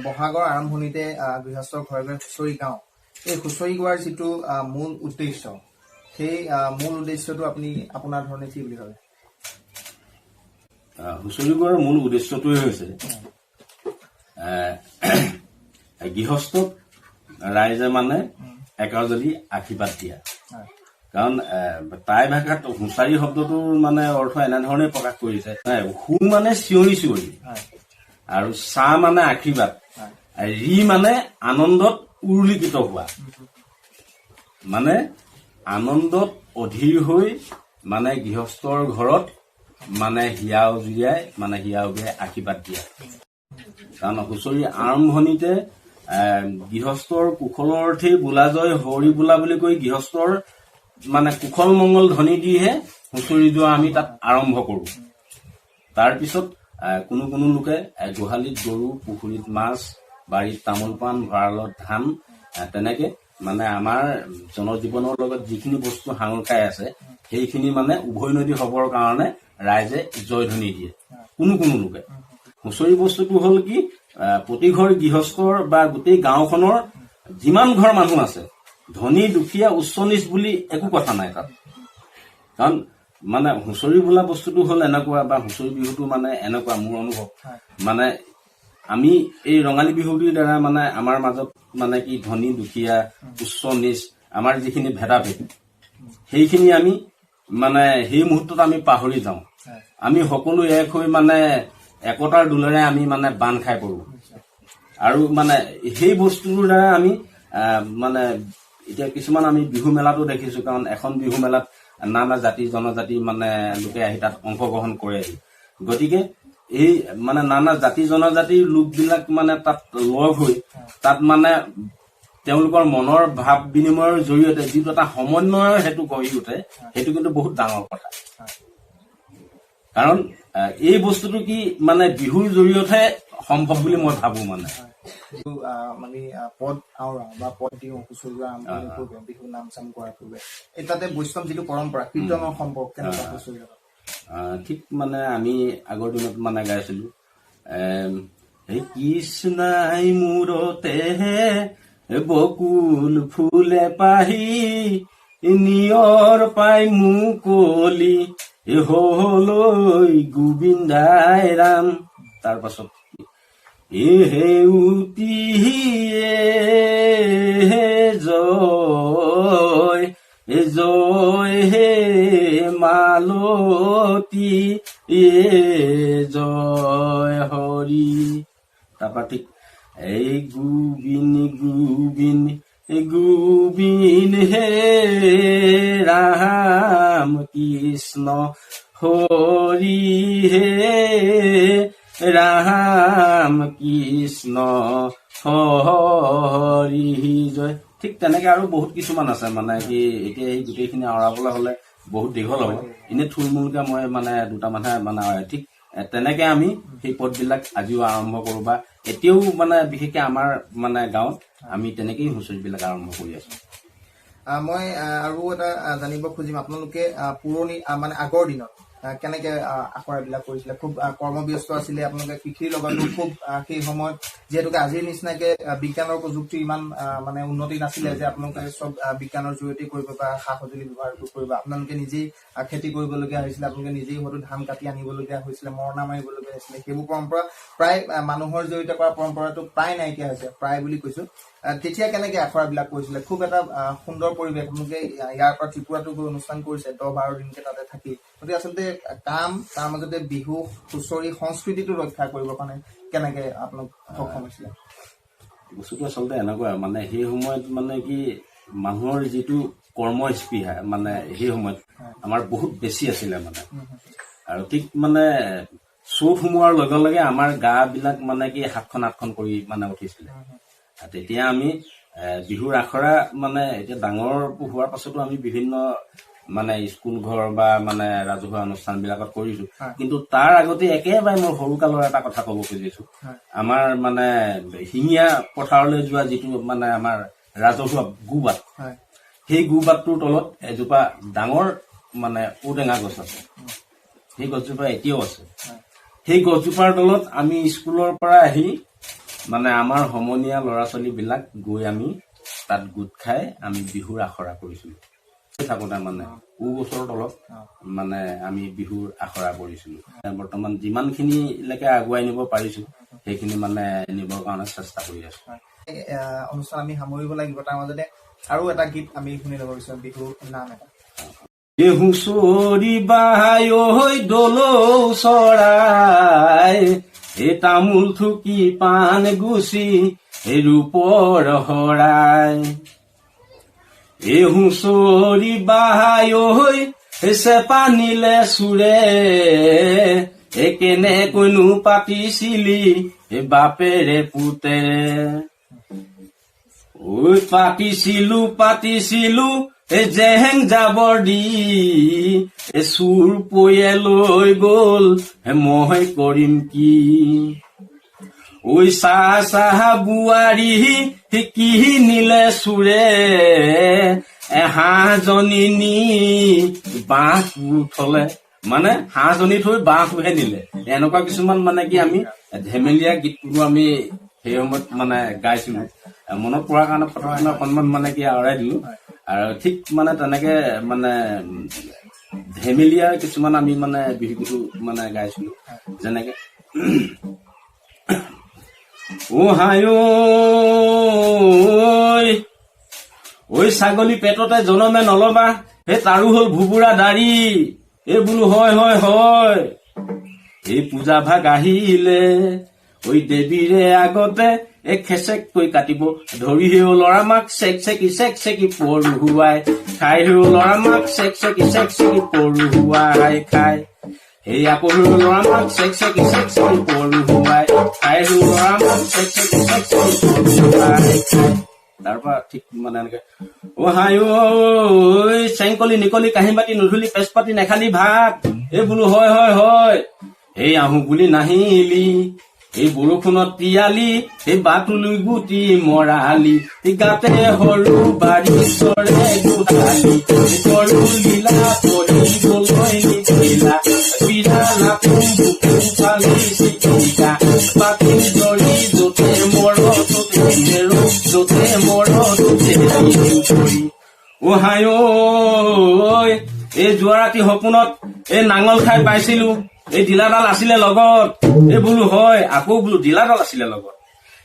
S1: বহাগৰ আৰম্ভণিতে গৃহস্থৰ ঘৰে ঘৰে হুঁচৰি গাওঁ, এই হুঁচৰি গোৱাৰ যিটো মূল উদ্দেশ্য, সেই মূল উদ্দেশ্যটো আপুনি আপোনাৰ ধৰণে কি বুলি ভাবে?
S2: হুঁচৰি গোৱাৰ মূল উদ্দেশ্যটোৱে হৈছে গৃহস্থক ৰাইজে মানে একাজলি আশীৰ্বাদ দিয়া। কাৰণ টাই ভাষাত হুঁচাৰি শব্দটোৰ মানে অৰ্থ এনেধৰণে প্ৰকাশ কৰিছে, হু মানে চিঞৰি চিঞৰি, আৰু চা মানে আশীৰ্বাদ, ৰি মানে আনন্দত উৰুলিকিত হোৱা, মানে আনন্দত অধীৰ হৈ মানে গৃহস্থৰ ঘৰত মানে হিয়া উজুৰিয়াই মানে হিয়া উজুৰিয়াই আশীৰ্বাদ দিয়া। কাৰণ হুঁচৰি আৰম্ভণিতে গৃহস্থৰ কুশলৰ অৰ্থেই বোলা জয় হৰি বোলা বুলি কৈ গৃহস্থৰ মানে কুশল মংগল ধ্বনি দিহে হুঁচৰি যোৱা আমি তাত আৰম্ভ কৰো। তাৰপিছত কোনো কোনো লোকে গোহালিত গৰু, পুখুৰীত মাছ, বাৰীত তামোল পাণ, ভঁৰালত ধান, তেনেকে মানে আমাৰ জনজীৱনৰ লগত যিখিনি বস্তু সাঙুৰ খাই আছে সেইখিনি মানে উভৈ নদী হবৰ কাৰণে ৰাইজে জয়ধ্বনি দিয়ে। কোনো কোনো লোকে হুঁচৰি বস্তুটো হ'ল কি, প্ৰতিঘৰ গৃহস্থৰ বা গোটেই গাঁওখনৰ যিমান ঘৰ মানুহ আছে, ধনী দুখীয়া উচ্চ নিচ বুলি একো কথা নাই তাত। কাৰণ মানে হুঁচৰি বোলা বস্তুটো হ'ল এনেকুৱা, বা হুঁচৰি বিহুটো মানে এনেকুৱা, মোৰ অনুভৱ মানে আমি এই ৰঙালী বিহুটিৰ দ্বাৰা মানে আমাৰ মাজত মানে কি ধনী দুখীয়া উচ্চ নিচ আমাৰ যিখিনি ভেদাভেদ সেইখিনি আমি মানে সেই মুহূৰ্তত আমি পাহৰি যাওঁ। আমি সকলো এক হৈ মানে একতাৰ দোলেৰে আমি মানে বান্ধ খাই পৰো। আৰু মানে সেই বস্তুটোৰ দ্বাৰা আমি মানে এতিয়া কিছুমান আমি বিহু মেলাতো দেখিছো, কাৰণ এখন বিহু মেলাত নানা জাতি জনজাতি মানে লোকে আহি তাত অংশগ্ৰহণ কৰে। গতিকে এই মানে নানা জাতি জনজাতিৰ লোকবিলাক মানে তাত লগ হৈ তাত মানে তেওঁলোকৰ মনৰ ভাৱ বিনিময়ৰ জৰিয়তে যিটো এটা সমন্বয়ৰ হেতু গঢ়ি উঠে, সেইটো কিন্তু বহুত ডাঙৰ কথা। কাৰণ এই বস্তুটো কি মানে বিহুৰ জৰিয়তে সম্ভৱ বুলি মই ভাবো। মানে
S1: আমি পদ আওৰাও বা পদ দিওঁ হুঁচৰি গোৱা আৰম্ভণি পূৰ্বে, বিহু নাম চাম কৰাৰ পূৰ্বে, এই তাতে বৈষ্ণৱ যিটো পৰম্পৰা কীৰ্তনৰ সম্ভৱ কেনেকুৱা হুঁচৰি লগত?
S2: ঠিক মানে আমি আগৰ দিনত মানে গাইছিলো, এই কৃষ্ণাই মূৰতে বকুল ফুলে পাহি, নিয়ৰ পাই মুকলি হলৈ গোবিন্দাই ৰাম। তাৰ পাছত এহে উতিয়ে জয় জয় হে মালতী জয় হৰি। তাৰপৰা ঠিক এই গোবিন গোবিন গোবিন হে ৰাম কৃষ্ণ হৰি হে ৰাম কৃষ্ণ হৰি জয়। ঠিক তেনেকে আৰু বহুত কিছুমান আছে মানে কি এতিয়া এই গোটেইখিনি আওৰাবলৈ হলে বহুত দীঘল হ'ব। এনে থুলমূলকে মই মানে দুটামানহে মানে ঠিক তেনেকে আমি সেই পদবিলাক আজিও আৰম্ভ কৰো, বা এতিয়াও মানে বিশেষকে আমাৰ মানে গাঁৱত আমি তেনেকেই হুঁচৰিবিলাক আৰম্ভ কৰি আছো।
S1: মই আৰু এটা জানিব খুজিম, আপোনালোকে পুৰণি মানে আগৰ দিনত কেনেকে আখৰাবিলাক কৰিছিলে? খুব কৰ্মব্যস্ত আছিলে, আপোনালোকে কৃষিৰ লগতো খুব সেই সময়ত যিহেতুকে আজিৰ নিচিনাকে বিজ্ঞানৰ প্ৰযুক্তি ইমান মানে উন্নতি নাছিলে যে আপোনালোকে চব বিজ্ঞানৰ জৰিয়তে কৰিব বা সা সঁজুলি ব্যৱহাৰ কৰিব। আপোনালোকে নিজেই খেতি কৰিবলগীয়া হৈছিলে, আপোনালোকে নিজেই হয়তো ধান কাটি আনিবলগীয়া হৈছিলে, মৰণা মাৰিবলগীয়া হৈছিলে। সেইবোৰ পৰম্পৰা প্ৰায় মানুহৰ জৰিয়তে কৰা পৰম্পৰাটো প্ৰায় নাইকিয়া হৈছে, প্ৰায় বুলি কৈছো। তেতিয়া কেনেকে আখৰাবিলাক কৰিছিলে? খুব এটা সুন্দৰ পৰিৱেশ। আপোনালোকে ইয়াৰ পৰা ত্ৰিপুৰাটো গৈ অনুষ্ঠান কৰিছে 10-12 দিনকে তাতে থাকি। গতিকে আচলতে কাম তাৰ মাজতে বিহু হুঁচৰি সংস্কৃতিটো ৰক্ষা কৰিবৰ কাৰণে কেনেকে আপোনাক সক্ষম হৈছিলে?
S2: বস্তুটো আচলতে এনেকুৱা মানে সেই সময়ত মানে কি মানুহৰ যিটো কৰ্মস্পৃহা মানে সেই সময়ত আমাৰ বহুত বেছি আছিলে মানে। আৰু ঠিক মানে চোত সোমোৱাৰ লগে লগে আমাৰ গা বিলাক মানে কি 7খন-8খন কৰি মানে উঠিছিলে। তেতিয়া আমি বিহুৰ আখৰা মানে এতিয়া ডাঙৰ হোৱাৰ পাছতো আমি বিভিন্ন মানে স্কুল ঘৰ বা মানে ৰাজহুৱা অনুষ্ঠান বিলাকত কৰিছো। কিন্তু তাৰ আগতে একেবাৰে মোৰ সৰুকালৰ এটা কথা কব খুজিছো। আমাৰ মানে শিঙীয়া পথাৰলৈ যোৱা যিটো মানে আমাৰ ৰাজহুৱা গোবাট, সেই গোবাটটোৰ তলত এজোপা ডাঙৰ মানে ঔটেঙা গছ আছে। সেই গছজোপা এতিয়াও আছে। সেই গছজোপাৰ তলত আমি স্কুলৰ পৰা আহি মানে আমাৰ সমনীয়া ল'ৰা ছোৱালীবিলাক গৈ আমি তাত গোট খাই আমি বিহুৰ আখৰা কৰিছিলো। থাকোঁতে মানে গছৰ তলত মানে আমি বিহুৰ আখৰা কৰিছিলো। বৰ্তমান যিমানখিনিলৈকে আগুৱাই নিব পাৰিছো সেইখিনি মানে নিবৰ কাৰণে চেষ্টা কৰি আছো।
S1: অনুষ্ঠান আমি সামৰিব লাগিব, তাৰ মাজতে আৰু এটা গীত আমি শুনি ল'ব বিচাৰো, বিহুৰ নাম এটা।
S2: হুঁচৰি বাহাই ঐ দলৌ চৰাই, এই তামোল থুকি পাণ গুচি এই ৰূপৰ শৰাই। এই হুঁচৰি বাহাই ঐ চেপা নিলে চুৰে, এই কেনেকৈনো পাতিছিলি এই বাপেৰে পুতেৰে। ঐ পাতিছিলো এই জেহেং জাবৰ দি, এই চুৰ পৈয়ে লৈ গল মই কৰিম কি। ঐ চাহ বোৱাৰী কি নিলে চুৰে, হাঁহজনী নি বাঁহ থলে, মানে হাঁহজনী থৈ বাঁহটোহে নিলে। এনেকুৱা কিছুমান মানে কি আমি ধেমেলীয়া গীতবোৰ আমি সেই সময়ত মানে গাইছিলো। মনত পৰাৰ কাৰণে ফটোখনৰ অকণমান মানে কি আঁৰাই দিলো। আৰু ঠিক মানে তেনেকে মানে ধেমেলীয়া কিছুমান আমি মানে বিহু গীতো মানে গাইছিলো, যেনেকে ঐ ছাগলী পেটতে জনমে নলবা, সেই তাৰো হল ভুবুৰা দাড়ি, এই বোলো হয় হয় হয়। এই পূজা ভাগ আহিলে ঐ দেৱীৰে আগতে এই খেচেককৈ কাটিব ধৰি হেও লৰা মাক চেক চেকি পৰুৱাই খাই, হেও লৰা মাক চেক চেকি পৰুৱাই খাই। সেই আকৌ হেও লৰা মাক চেক চেকি পৰুৱাই খাই, হেও লৰা মাক চেক চেকি পৰুৱাই খাই। তাৰপৰা ঠিক মানে এনেকে চেংকলি নিকলি কাঁহী বাতি নুধুলি পেচ পাতি নেখালি ভাত, এই বোলো হয় হয় হয়। এই আহো বুলি নাহিলি, এই বৰষুণত তিয়ালি, এই বাটুলি গুটি মৰালি, গাতে সৰু বাৰী চৰে গোহালি, সৰু লীলা পঢ়িবলৈ নিদিলা, বিৰালা বুকু ফালি চিটিকা, পাতি জৰি যতে মৰ ততে মেৰো, যতে মৰ ততে কৰি। এই যোৱা ৰাতি সপোনত এই নাঙল খাই পাইছিলো, এই ডিলাডাল আছিলে লগত, এই বোলো হয় আকৌ বোলো ডিলাডাল আছিলে লগত।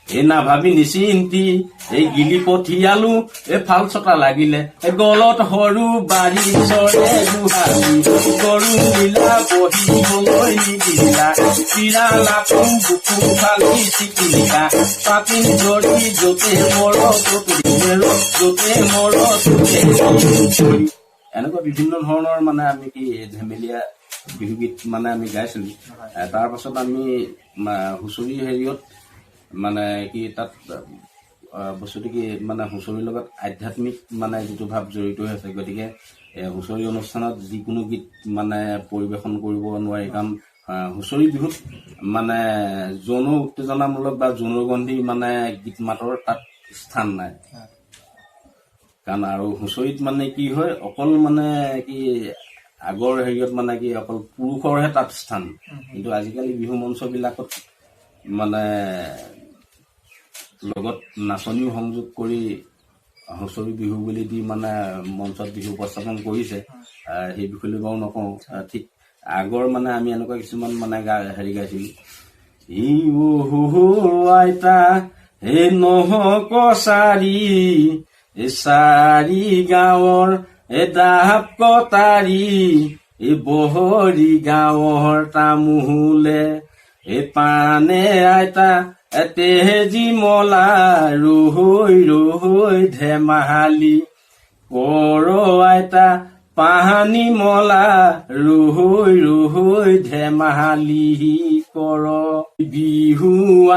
S2: এই নাভাবি নিচিন্তি এই গিলি পঠিয়ালো, এই ফালচটা লাগিলে এই গলত সৰু বাৰী চৰে গোহালি, গৰু লীলা বহিবলৈ নিদিলা, চিৰালা বুকু ফালি চিকিলিকা, পাতি জৰি যতে মৰ ততে মেৰো, যতে মৰ ততে কৰি। এনেকুৱা বিভিন্ন ধৰণৰ মানে আমি কি ধেমেলীয়া বিহুগীত মানে আমি গাইছিলো। তাৰ পাছত আমি হুঁচৰি হেৰিয়ত মানে কি তাত বস্তুটো কি মানে হুঁচৰিৰ লগত আধ্যাত্মিক মানে যিটো ভাৱ জড়িত হৈ আছে, গতিকে হুঁচৰি অনুষ্ঠানত যিকোনো গীত মানে পৰিৱেশন কৰিব নোৱাৰি, কাৰণ হুঁচৰি বিহুত মানে যৌন উত্তেজনামূলক বা যৌনগন্ধি মানে গীত মাতৰ তাত স্থান নাই। কাৰণ আৰু হুঁচৰিত মানে কি হয়, অকল মানে কি আগৰ হেৰিয়ত মানে কি অকল পুৰুষৰহে তাত স্থান, কিন্তু আজিকালি বিহু মঞ্চ বিলাকত মানে লগত নাচনীও সংযোগ কৰি হুঁচৰি বিহু বুলি দি মানে মঞ্চত বিহু উপস্থাপন কৰিছে। সেই বিষয়লৈ বাৰু নকওঁ। ঠিক আগৰ মানে আমি এনেকুৱা কিছুমান মানে হেৰি গাইছিলো, ই আইতা হে নহ কছাৰী, এই চাৰি গাঁৱৰ এই ডাব কটাৰী, এই বহৰী গাঁৱৰ তামোলে, এই পানে আইতা তেজি মলা, ৰহৈ ৰহৈ ধেমালি, কৰ আইতা পাহানি মলা, ৰহৈ ৰহৈ ধেমালি কৰ। বিহু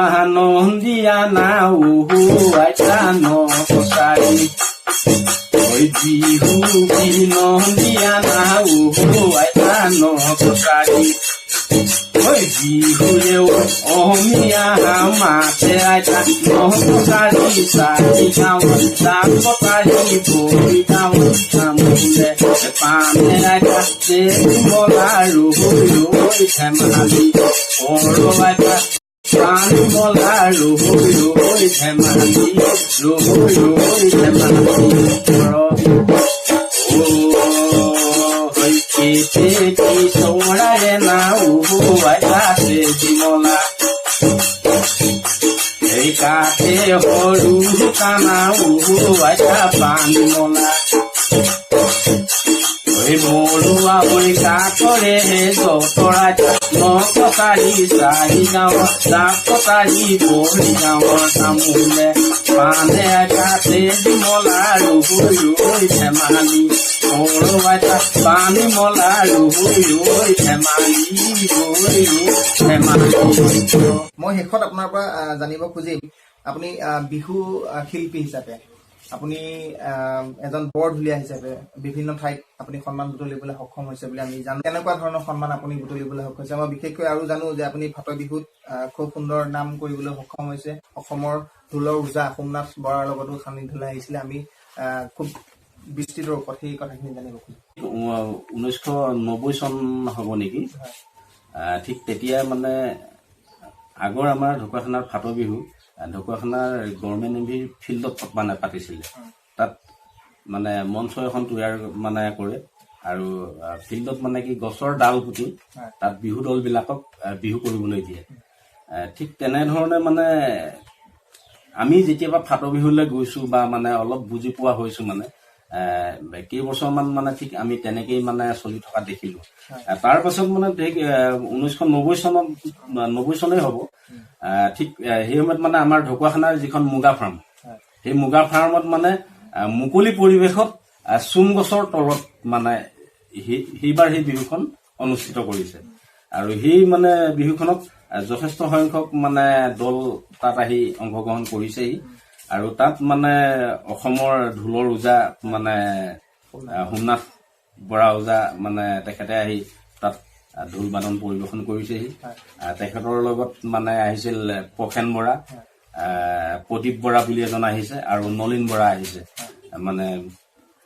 S2: আনন্দিয়া নাও আইতা ন কছাৰী, বিহু নন্দিয়া নাও আইতা ন কছাৰী। বিহুৰেও অসমীয়া মাতে আইতা ন কছাৰী, চাৰি গাঁও ডাব কটাৰী, বহি গাঁও তামোলে পানে কাটে মলা ৰৈ ৰৈ ধেমালি পৰৱাই পান মলা ৰৈ ৰৈ ধেমালি ৰৈ ৰৈ ধেমালি কি চৌৰাৰে নাও কাটে বিমলা এই কাঠে সৰু কানাও পানী মলা মৰুৱা হৈ কাঠৰে জতৰাই নকটাৰী চাৰি গাঁৱৰ জাক কটাৰী বহি গাঁৱৰ তামোলে পানে কাঠে বিমলা ৰৈ ৰৈ ধেমালি পৰৱাই পানী মলা ৰৈ ৰৈ ধেমালি ৰৈ ৰৈ ধেমালি।
S1: মই শেষত আপোনাৰ পৰা জানিব খুজিম আপুনি বিহু শিল্পী হিচাপে আপুনি এজন বৰ ঢুলীয়া হিচাপে বিভিন্ন ঠাইত আপুনি সন্মান বুটলিবলৈ সক্ষম হৈছে বুলি আমি জানো। কেনেকুৱা ধৰণৰ সন্মান আপুনি বুটলিবলৈ সক্ষম হৈছে? মই বিশেষকৈ আৰু জানো যে আপুনি ফাট বিহুত খুব সুন্দৰ নাম কৰিবলৈ সক্ষম হৈছে। অসমৰ ঢোলৰ ওজা সোমনাথ বৰাৰ লগতো সান্নিধ্যলৈ আহিছিলে। আমি খুব বিস্তৃত ৰূপত সেই কথাখিনি জানিব খুজিম।
S2: 1990 চন হ'ব নেকি, ঠিক তেতিয়া মানে আগৰ আমাৰ ঢকুৱাখানাৰ ফাট বিহু ঢকুৱাখানাৰ গভৰ্ণমেণ্ট নেভিৰ ফিল্ডত মানে পাতিছিলে। তাত মানে মঞ্চ এখন তৈয়াৰ মানে কৰে আৰু ফিল্ডত মানে কি গছৰ ডাল পুতি তাত বিহু দলবিলাকক বিহু কৰিবলৈ দিয়ে। ঠিক তেনেধৰণে মানে আমি যেতিয়াবা ফাট বিহুলৈ গৈছো বা মানে অলপ বুজি পোৱা হৈছো মানে কেইবছৰমান মানে ঠিক আমি তেনেকেই মানে চলি থকা দেখিলো। তাৰ পাছত মানে ঠিক 1990 চনেই হ'ব, ঠিক সেই সময়ত মানে আমাৰ ঢকুৱাখানাৰ যিখন মুগা ফাৰ্ম, সেই মুগা ফাৰ্মত মানে মুকলি পৰিৱেশত চোম গছৰ তলত মানে সেইবাৰ সেই বিহুখন অনুষ্ঠিত কৰিছে। আৰু সেই মানে বিহুখনত যথেষ্ট সংখ্যক মানে দল তাত আহি অংশগ্ৰহণ কৰিছেহি। আৰু তাত মানে অসমৰ ঢোলৰ ওজা মানে সোমনাথ বৰা ওজা মানে তেখেতে আহি তাত ঢোল বাদন পৰিৱেশন কৰিছেহি। তেখেতৰ লগত মানে আহিছিল প্ৰসেন বৰা, প্ৰদীপ বৰা বুলি এজন আহিছে আৰু নলিন বৰা আহিছে। মানে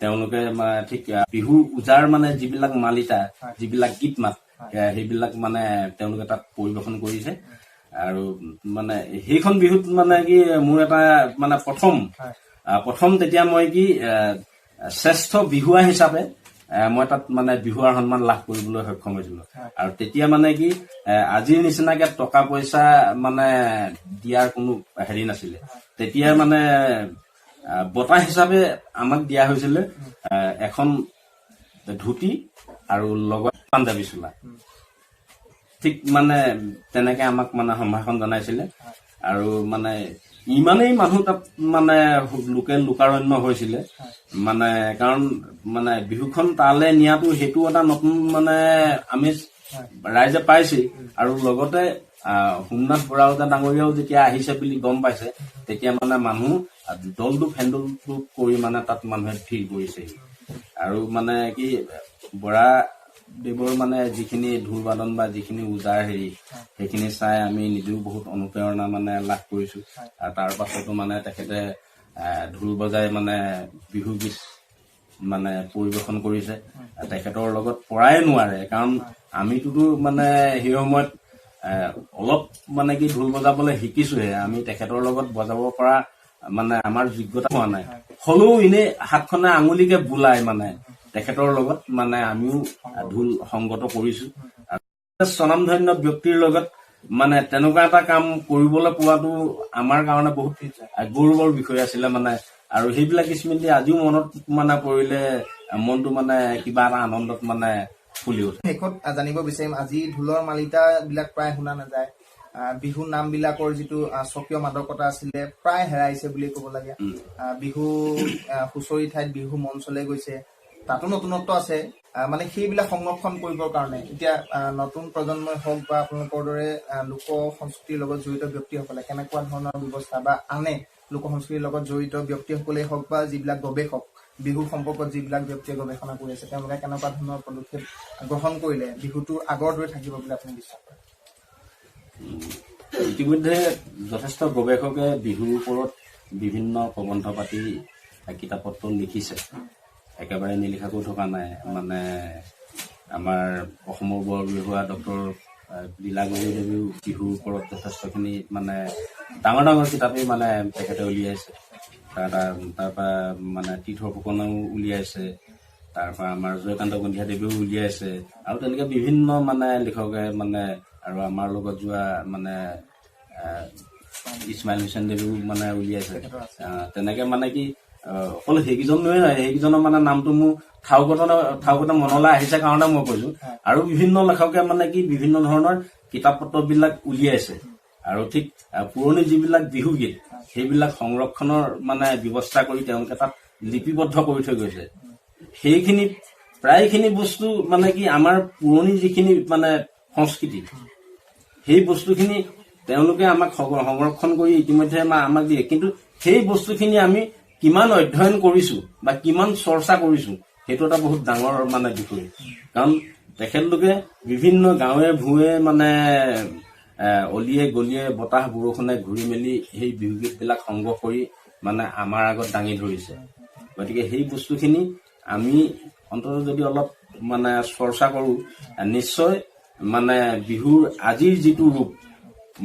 S2: তেওঁলোকে মানে ঠিক বিহু ওজাৰ মানে যিবিলাক মালিতা, যিবিলাক গীত মাত সেইবিলাক মানে তেওঁলোকে তাত পৰিৱেশন কৰিছে। আৰু মানে সেইখন বিহুত মানে কি মোৰ এটা মানে প্ৰথম তেতিয়া মই কি শ্ৰেষ্ঠ বিহুৱা হিচাপে মই তাত মানে বিহুৱাৰ সন্মান লাভ কৰিবলৈ সক্ষম হৈছিলো। আৰু তেতিয়া মানে কি আজিৰ নিচিনাকে টকা পইচা মানে দিয়াৰ কোনো হেৰি নাছিলে। তেতিয়া মানে বঁটা হিচাপে আমাক দিয়া হৈছিলে এখন ধুতি আৰু লগত পাঞ্জাবী চোলা। ঠিক মানে তেনেকে আমাক মানে সম্ভাষণ জনাইছিলে। আৰু মানে ইমানেই মানুহ তাত মানে লোকাৰণ্য হৈছিলে মানে, কাৰণ মানে বিহুখন তালে নিয়াটো সেইটো এটা নতুন মানে আমেজ ৰাইজে পাইছে। আৰু লগতে সোমনাথ বৰা ওজা ডাঙৰীয়াও যেতিয়া আহিছে বুলি গম পাইছে, তেতিয়া মানে মানুহ দলটো ফেণ্ডলটো কৰি মানে তাত মানুহে ভিৰ কৰিছেহি। আৰু মানে কি বৰা দেৱৰ মানে যিখিনি ঢোল বাদন বা যিখিনি ওজাৰ হেৰি, সেইখিনি চাই আমি নিজেও বহুত অনুপ্ৰেৰণা মানে লাভ কৰিছো। আৰু তাৰ পাছতো মানে তেখেতে ঢোল বজাই মানে বিহু গীত মানে পৰিৱেশন কৰিছে। তেখেতৰ লগত পৰাই নোৱাৰে, কাৰণ আমিতোতো মানে সেই সময়ত অলপ মানে কি ঢোল বজাবলৈ শিকিছোহে। আমি তেখেতৰ লগত বজাব পৰা মানে আমাৰ যোগ্যতা হোৱা নাই। হ'লেও এনেই হাতখনে আঙুলিকে বোলাই মানে তেখেতৰ লগত মানে আমিও ঢোল সংগত কৰিছো। স্বনামধন্য ব্যক্তিৰ লগত মানে তেনেকুৱা এটা কাম কৰিবলৈ পোৱাটো আমাৰ কাৰণে বহুত গৌৰৱৰ বিষয় আছিলে মানে। আৰু সেইবিলাক স্মৃতি আজিও মনত মানে পৰিলে মনটো মানে কিবা এটা আনন্দত মানে ফুলি উঠে।
S1: শেষত জানিব বিচাৰিম, আজি ঢোলৰ মালিতা বিলাক প্ৰায় শুনা নাযায়। বিহু নাম বিলাকৰ যিটো স্বকীয় মাদকতা আছিলে প্ৰায় হেৰাইছে বুলি ক'ব লাগে। বিহু হুঁচৰি ঠাইত বিহু মঞ্চলৈ গৈছে, তাতো নতুনত্ব আছে। মানে সেইবিলাক সংৰক্ষণ কৰিবৰ কাৰণে এতিয়া নতুন প্ৰজন্মই হওক বা আপোনালোকৰ দৰে লোক সংস্কৃতিৰ লগত জড়িত ব্যক্তিসকলে কেনেকুৱা ধৰণৰ ব্যৱস্থা, বা আনে লোক সংস্কৃতিৰ লগত জড়িত ব্যক্তিসকলেই হওক বা যিবিলাক গৱেষক বিহু সম্পৰ্কত যিবিলাক ব্যক্তিয়ে গৱেষণা কৰি আছে, তেওঁলোকে কেনেকুৱা ধৰণৰ পদক্ষেপ গ্ৰহণ কৰিলে বিহুটো আগৰ দৰে থাকিব বুলি আপুনি বিশ্বাস কৰে?
S2: ইতিমধ্যে যথেষ্ট গৱেষকে বিহুৰ ওপৰত বিভিন্ন প্ৰবন্ধ পাতি কিতাপ পত্ৰ লিখিছে। একেবাৰে নিলিখাকৈ থকা নাই। মানে আমাৰ অসমৰ বৰ বিহুৱা ডক্টৰ লীলা গগৈদেৱেও বিহুৰ ওপৰত যথেষ্টখিনি মানে ডাঙৰ ডাঙৰ কিতাপেই মানে তেখেতে উলিয়াইছে। তাৰপৰা মানে তীৰ্থ ফুকনেও উলিয়াইছে, তাৰপৰা আমাৰ জয়কান্ত গন্ধিয়াদেৱেও উলিয়াইছে, আৰু তেনেকৈ বিভিন্ন মানে লিখকে মানে, আৰু আমাৰ লগত যোৱা মানে ইছমাইল হুছেইন দেৱেও মানে উলিয়াইছে। তেনেকে মানে কি অকল সেইকেইজনেই নাই, সেইকেইজনৰ মানে নামটো মোৰ ঠাউকতে মনলৈ আহিছে কাৰণে মই কৈছো। আৰু বিভিন্ন লেখকে মানে কি বিভিন্ন ধৰণৰ কিতাপ পত্ৰবিলাক উলিয়াইছে, আৰু ঠিক পুৰণি যিবিলাক বিহুগীত সেইবিলাক সংৰক্ষণৰ মানে ব্যৱস্থা কৰি তেওঁলোকে তাত লিপিবদ্ধ কৰি থৈ গৈছে। সেইখিনি প্ৰায়খিনি বস্তু মানে কি আমাৰ পুৰণি যিখিনি মানে সংস্কৃতি, সেই বস্তুখিনি তেওঁলোকে আমাক সংৰক্ষণ কৰি ইতিমধ্যে আমাক দিয়ে। কিন্তু সেই বস্তুখিনি আমি কিমান অধ্যয়ন কৰিছো বা কিমান চৰ্চা কৰিছো সেইটো এটা বহুত ডাঙৰ মানে বিষয়। কাৰণ তেখেতলোকে বিভিন্ন গাঁৱে ভূঞে মানে অলিয়ে গলিয়ে বতাহ বৰষুণে ঘূৰি মেলি সেই বিহুগীতবিলাক সংগ্ৰহ কৰি মানে আমাৰ আগত দাঙি ধৰিছে। গতিকে সেই বস্তুখিনি আমি অন্তত যদি অলপ মানে চৰ্চা কৰো, নিশ্চয় মানে বিহুৰ আজিৰ যিটো ৰূপ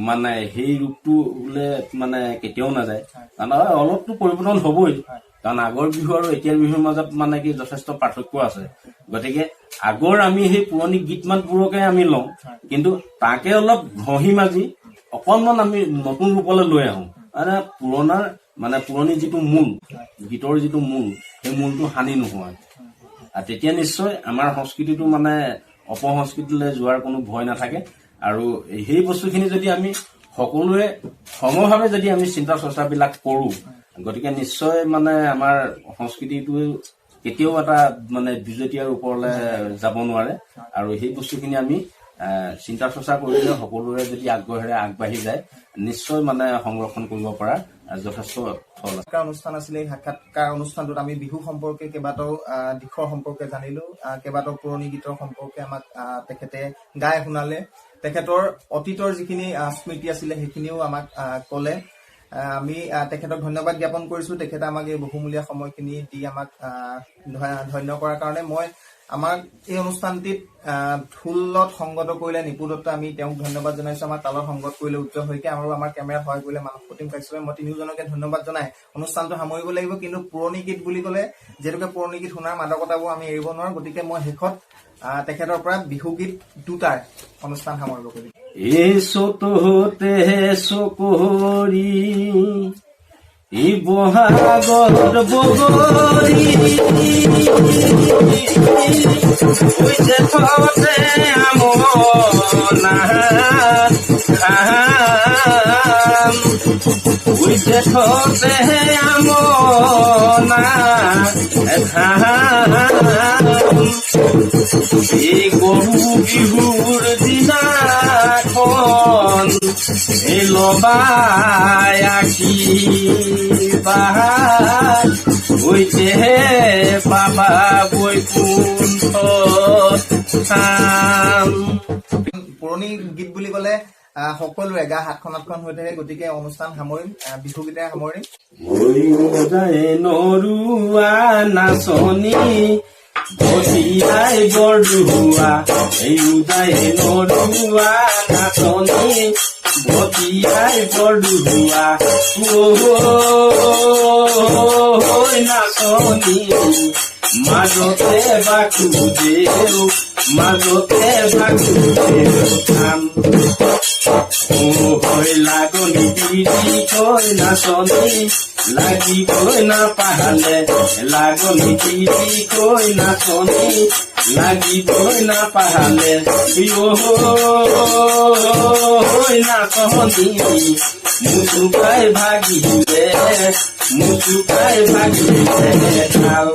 S2: মানে সেই ৰূপটো বোলে মানে কেতিয়াও নাযায়। কাৰণ অলপতো পৰিৱৰ্তন হবই, কাৰণ আগৰ বিহু আৰু এতিয়াৰ বিহুৰ মাজত মানে কি যথেষ্ট পাৰ্থক্য আছে। গতিকে আগৰ আমি সেই পুৰণি গীত মাতবোৰকে আমি লওঁ, কিন্তু তাকে অলপ ঘঁহি মাজি অকণমান আমি নতুন ৰূপলৈ লৈ আহোঁ। মানে পুৰণি যিটো মূল গীতৰ যিটো মূল, সেই মূলটো হানি নোহোৱা, আৰু তেতিয়া নিশ্চয় আমাৰ সংস্কৃতিটো মানে অপসংস্কৃতিলৈ যোৱাৰ কোনো ভয় নাথাকে। আৰু সেই বস্তুখিনি যদি আমি সকলোৱে সমভাৱে যদি আমি চিন্তা চৰ্চাবিলাক কৰো, গতিকে নিশ্চয় মানে আমাৰ সংস্কৃতিটো কেতিয়াও এটা মানে বিজতীয়াৰ ওপৰলৈ যাব নোৱাৰে। আৰু সেই বস্তুখিনি আমি চিন্তা চৰ্চা কৰিলে সকলোৰে যদি আগ্ৰহেৰে আগবাঢ়ি যায়, নিশ্চয় মানে সংৰক্ষণ কৰিব পৰা যথেষ্ট থল আছে।
S1: অনুষ্ঠান আছিলে, এই সাক্ষাৎকাৰ অনুষ্ঠানটোত আমি বিহু সম্পৰ্কে কেইবাটাও দিশৰ সম্পৰ্কে জানিলো, কেইবাটাও পুৰণি গীতৰ সম্পৰ্কে আমাক তেখেতে গাই শুনালে। তেখেতৰ অতীতৰ যিখিনি স্মৃতি আছিলে সেইখিনিও আমাক কলে। আমি তেখেতক ধন্যবাদ জ্ঞাপন কৰিছো, তেখেতে আমাক এই বহুমূলীয়া সময়খিনি দি আমাক ধন্য কৰাৰ কাৰণে। মই আমাক এই অনুষ্ঠানটিত ঢোলত সংগত কৰিলে নিপু দত্ত, আমি তেওঁক ধন্যবাদ জনাইছো। আমাৰ তালত সংগত কৰিলে উজ্জ্বল শইকীয়া, আৰু আমাৰ কেমেৰাত সহায় কৰিলে মানৱ প্ৰতিম কাশ্যপে। মই তিনিওজনকে ধন্যবাদ জনাই অনুষ্ঠানটো সামৰিব লাগিব। কিন্তু পুৰণি গীত বুলি ক'লে যিহেতুকে পুৰণি গীত শুনাৰ মাদকতাবোৰ আমি এৰিব নোৱাৰো, গতিকে মই শেষত তেখেতৰ পৰা বিহুগীত দুটাৰ অনুষ্ঠান সামৰিব খুজিম।
S2: এই চতহতে চকৰি ই বহাগত বগৰী জেঠতে আমনা জেঠতে আমনা এই গৰু বিহুৰ দিনাখন এই লবাই আশীৰ্বাদ হৈছেহে বাবা বৈকুণ্ঠ ধাম।
S1: পুৰণি গীত বুলি ক'লে সকলোৰে গা হাতখন হাতখন হৈ থাকে, গতিকে অনুষ্ঠান সামৰিম বিহুগীতেৰে সামৰিম।
S2: নৰুৱা নাচনী বতিয়াই বৰদুৱা, এই উদাই নৰুৱা নাচনী বতিয়াই বৰদুৱা, নাচনী মাজতে বাকুদেউ, মাজতে বাকুদেউ ধাম। লাগনি পিৰি কৈ নাচনী লাগিবই নাপাহালে, লাগনি পিৰি কৈ নাচনী লাগিবই নাপাহালে, নাচনী মুচুকাই ভাগিলে, মুচুকাই ভাগিলে ঢাল।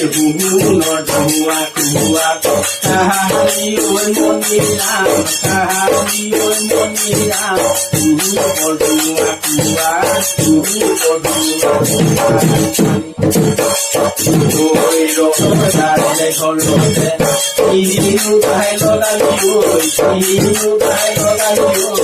S2: হুহুনৰ ধুৱা খুৱা কাহানি ঐ মনিৰাম, কাহানি ঐ মনিৰাম, ধুৱা খুৱা ৰদালে ঘৰতে কিনো গাই লগালি ঐ, কিনো গাই লগালি ঐ,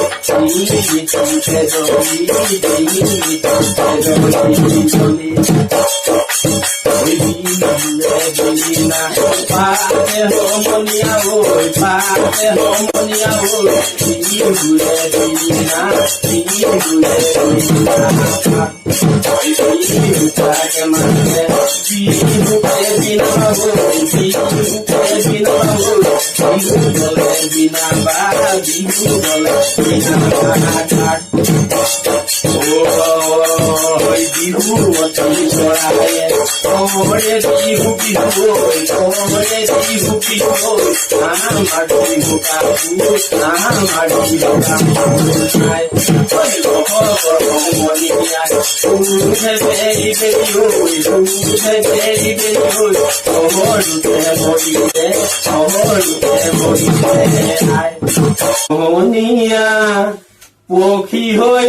S2: পক্ষী হৈ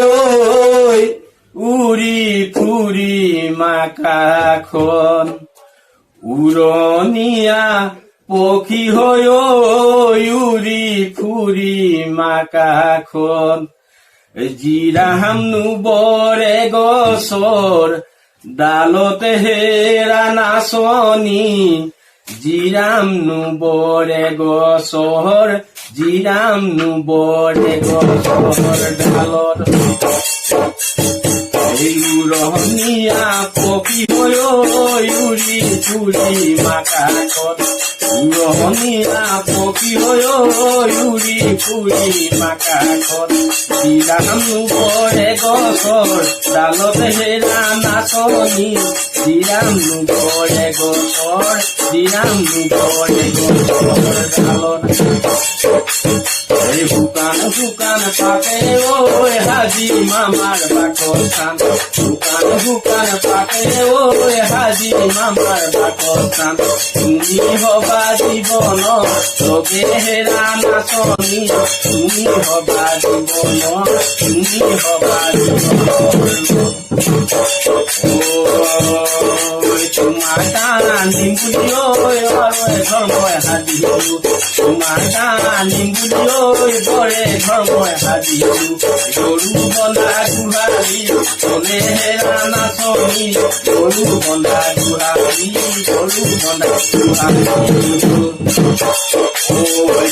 S2: উৰি ফুৰি মাকাখন উৰণীয়া পক্ষী হৈ উৰি ফুৰি মাকাখন জিৰাহামনো বৰে গছৰ ডালতে হেৰা নাচনি জিৰামনো বৰে গছৰ জিৰামনো বৰে গছৰ ডালত উৰণীয়া পক্ষী হৈ উৰি ফুৰি মাকাখন উৰণীয়া পক্ষী হৈ উৰি ফুৰি মাকাখন জিৰামনো বৰে গছৰ ডালতে হেৰা নাচনি জিৰামনো বৰে গছৰ জিৰামনো বৰে গছৰ ডালত শুকান শুকান পাতে ঐ হাজি মামাৰ বাকস্থান শুকান শুকান পাতে ঐ হাজি মামাৰ বাকস্থান তুমি হবা জীৱন লগে হেৰা নাচনি তুমি হবা জীৱন তুমি হবা জীৱন তোমাৰ কান্দিম বুলি ধৰ্মই সাজিলো তোমাৰ কান্দিম বুলি বৰে ধৰ্মই সাজিলো গৰু বন্ধা গোহালি চলে হেৰা নাচনি গৰু বন্ধা গোহালি গৰু বন্ধা গোহালি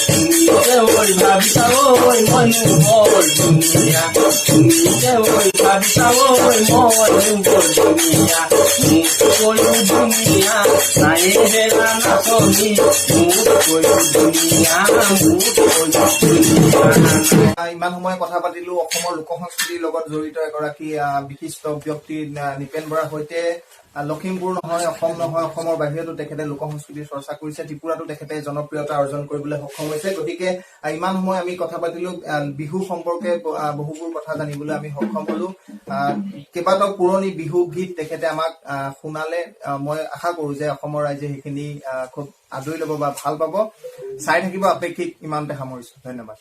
S2: তুমি যে ঐ ভাবিছা ঐ মইনো বৰ ধুনীয়া তুমি যে ঐ ভাবিছা ঐ মইনো বৰ ধুনীয়া মোক কৈও ধুনীয়া নাই হেৰা নাচনি মোক কৈও ধুনীয়া মোক কৈও ধুনীয়া।
S1: ইমান সময় কথা পাতিলো অসমৰ লোক সংস্কৃতিৰ লগত জড়িত এগৰাকী বিশিষ্ট ব্যক্তি নিপেন বৰাৰ সৈতে। লখিমপুৰ নহয়, অসম নহয়, অসমৰ বাহিৰতো তেখেতে লোক সংস্কৃতিৰ চৰ্চা কৰিছে। ত্ৰিপুৰাতো তেখেতে জনপ্ৰিয়তা অৰ্জন কৰিবলৈ সক্ষম হৈছে। গতিকে ইমান সময় আমি কথা পাতিলো বিহু সম্পৰ্কে, বহুবোৰ কথা জানিবলৈ আমি সক্ষম হলো। কেইবাটাও পুৰণি বিহু গীত তেখেতে আমাক শুনালে। মই আশা কৰো যে অসমৰ ৰাইজে সেইখিনি খুব আদৰি লব বা ভাল পাব। চাই থাকিব আপেক্ষিক। ইমানতে সামৰিছো, ধন্যবাদ।